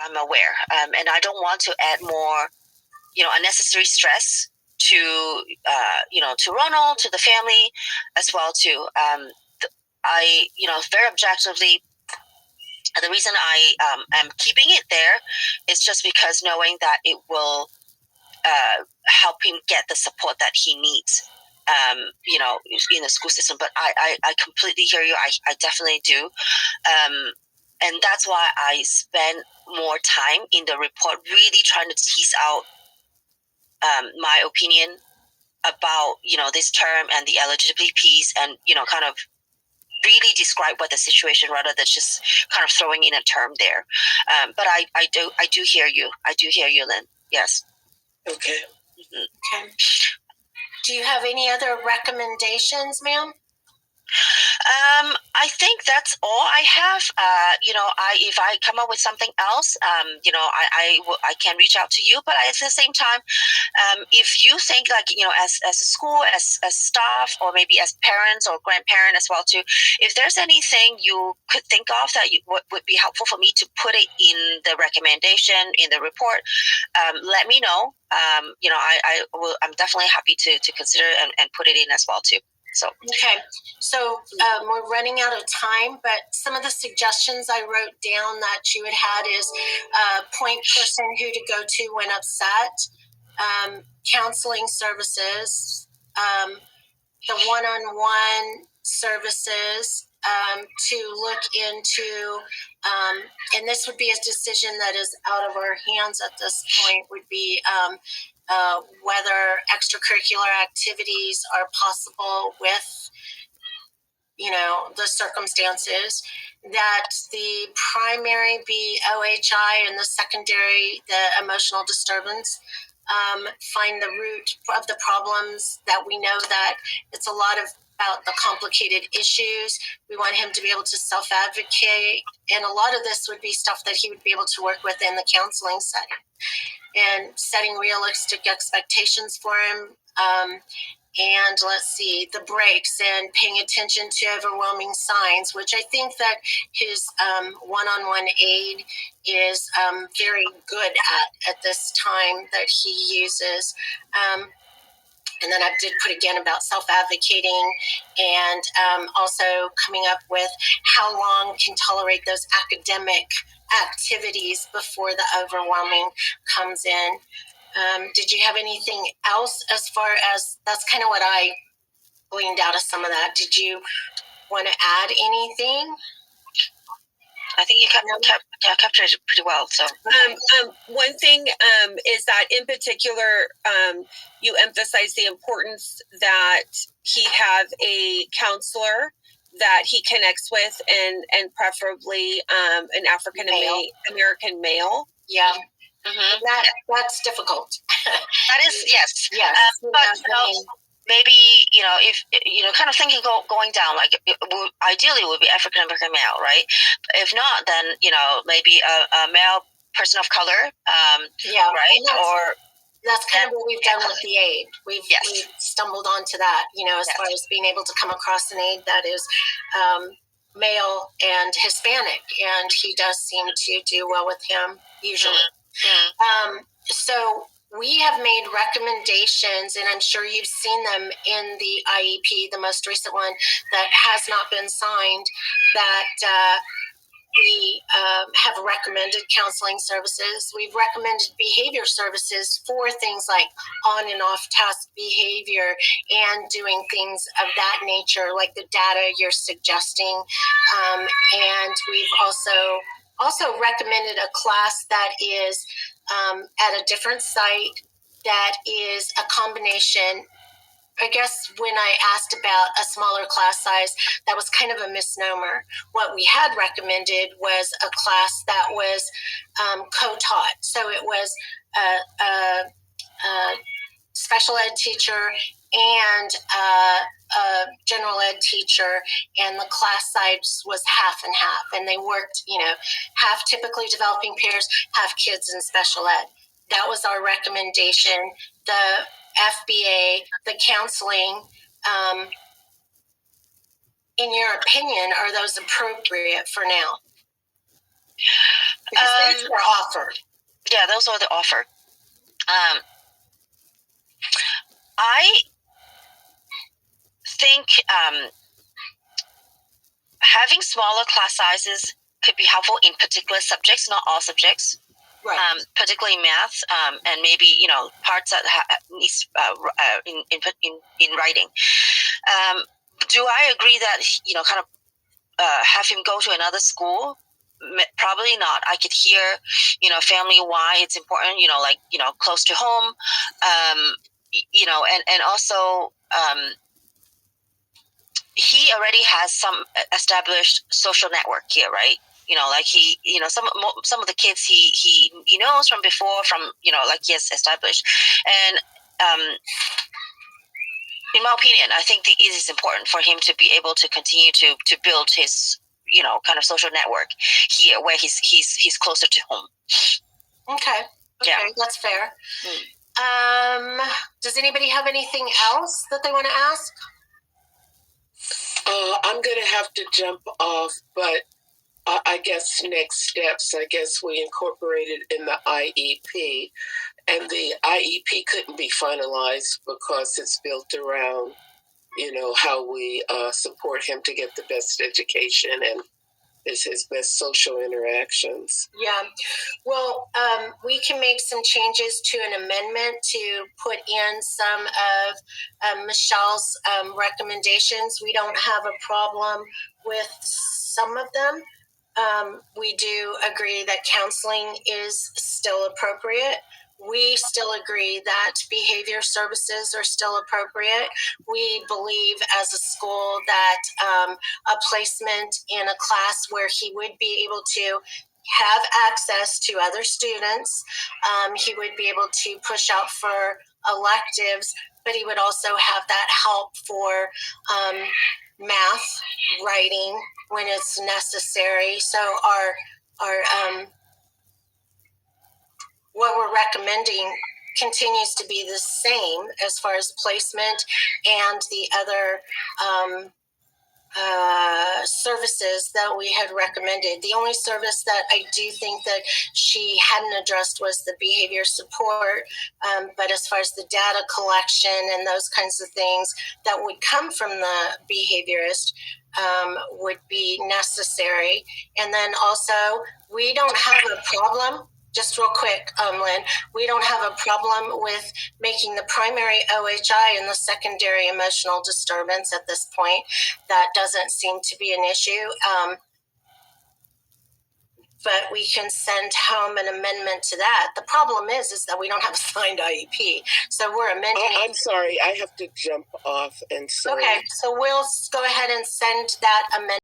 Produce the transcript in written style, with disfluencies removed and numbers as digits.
I'm aware, and I don't want to add more, unnecessary stress to, to Ronald, to the family, as well too. I, very objectively, the reason I am keeping it there is just because knowing that it will help him get the support that he needs, in the school system. But I completely hear you. I definitely do. And that's why I spend more time in the report really trying to tease out my opinion about, this term and the eligibility piece, and, kind of really describe what the situation, rather than just kind of throwing in a term there. But I do hear you. I do hear you, Lynn. Yes. Okay. Mm-hmm. Okay. Do you have any other recommendations, ma'am? I think that's all I have. If I come up with something else, I can reach out to you. But at the same time, if you think, like, as a school, as staff, or maybe as parents or grandparent as well too, if there's anything you could think of that would be helpful for me to put it in the recommendation, in the report, let me know. I'm definitely happy to consider and put it in as well too. So okay, so we're running out of time, but some of the suggestions I wrote down that you had is point person who to go to when upset, counseling services, the one-on-one services, to look into, and this would be a decision that is out of our hands at this point, would be whether extracurricular activities are possible with, the circumstances, that the primary be OHI and the secondary, the emotional disturbance, find the root of the problems, that we know that it's a lot about the complicated issues. We want him to be able to self-advocate, and a lot of this would be stuff that he would be able to work with in the counseling setting, and setting realistic expectations for him. And let's see, the breaks and paying attention to overwhelming signs, which I think that his one-on-one aid is very good at this time that he uses. And then I did put again about self-advocating, and also coming up with how long can tolerate those academic activities before the overwhelming comes in. Did you have anything else as far as, that's kind of what I gleaned out of some of that. Did you want to add anything? I think you captured it pretty well. So, one thing is that in particular, you emphasize the importance that he have a counselor that he connects with, and preferably an African American male. Yeah. Mm-hmm. That's difficult. That is, yes. Yes. But maybe, if, kind of thinking going down, like, ideally it would be African American male, right? If not, then, maybe a male person of color, right? Or that's kind of what we've done with the aid. We've stumbled onto that, as far as being able to come across an aid that is male and Hispanic, and he does seem to do well with him usually. Mm-hmm. So we have made recommendations, and I'm sure you've seen them in the IEP, the most recent one that has not been signed, that we have recommended counseling services. We've recommended behavior services for things like on and off task behavior, and doing things of that nature, like the data you're suggesting. And we've also recommended a class that is at a different site, that is a combination. I guess when I asked about a smaller class size, that was kind of a misnomer. What we had recommended was a class that was co-taught. So it was a special ed teacher and a general ed teacher, and the class size was half and half. And they worked, half typically developing peers, half kids in special ed. That was our recommendation. The FBA, the counseling, in your opinion, are those appropriate for now? Because these were offered. Yeah, those are the offer. I think having smaller class sizes could be helpful in particular subjects, not all subjects. Right. Particularly math, and maybe parts that needs in writing. Do I agree that kind of have him go to another school? Probably not. I could hear family why it's important. Close to home. And also he already has some established social network here, right? Some of the kids he knows from before, from he has established. And in my opinion, I think it is important for him to be able to continue to build his kind of social network here, where he's closer to home. Okay, Yeah. That's fair. Does anybody have anything else that they want to ask? I'm going to have to jump off, but I guess next steps, I guess we incorporated in the IEP, and the IEP couldn't be finalized because it's built around, how we support him to get the best education and his best social interactions. Yeah. Well, we can make some changes to an amendment to put in some of Michelle's recommendations. We don't have a problem with some of them. We do agree that counseling is still appropriate. We still agree that behavior services are still appropriate. We believe as a school that a placement in a class where he would be able to have access to other students, he would be able to push out for electives, but he would also have that help for math, writing when it's necessary. So our what we're recommending continues to be the same as far as placement and the other services that we had recommended. The only service that I do think that she hadn't addressed was the behavior support, but as far as the data collection and those kinds of things that would come from the behaviorist would be necessary. And then also, we don't have a problem. Just real quick, Lynn, we don't have a problem with making the primary OHI and the secondary emotional disturbance at this point. That doesn't seem to be an issue. But we can send home an amendment to that. The problem is that we don't have a signed IEP. So we're amending. Oh, I'm sorry. I have to jump off. And so. Okay, so we'll go ahead and send that amendment.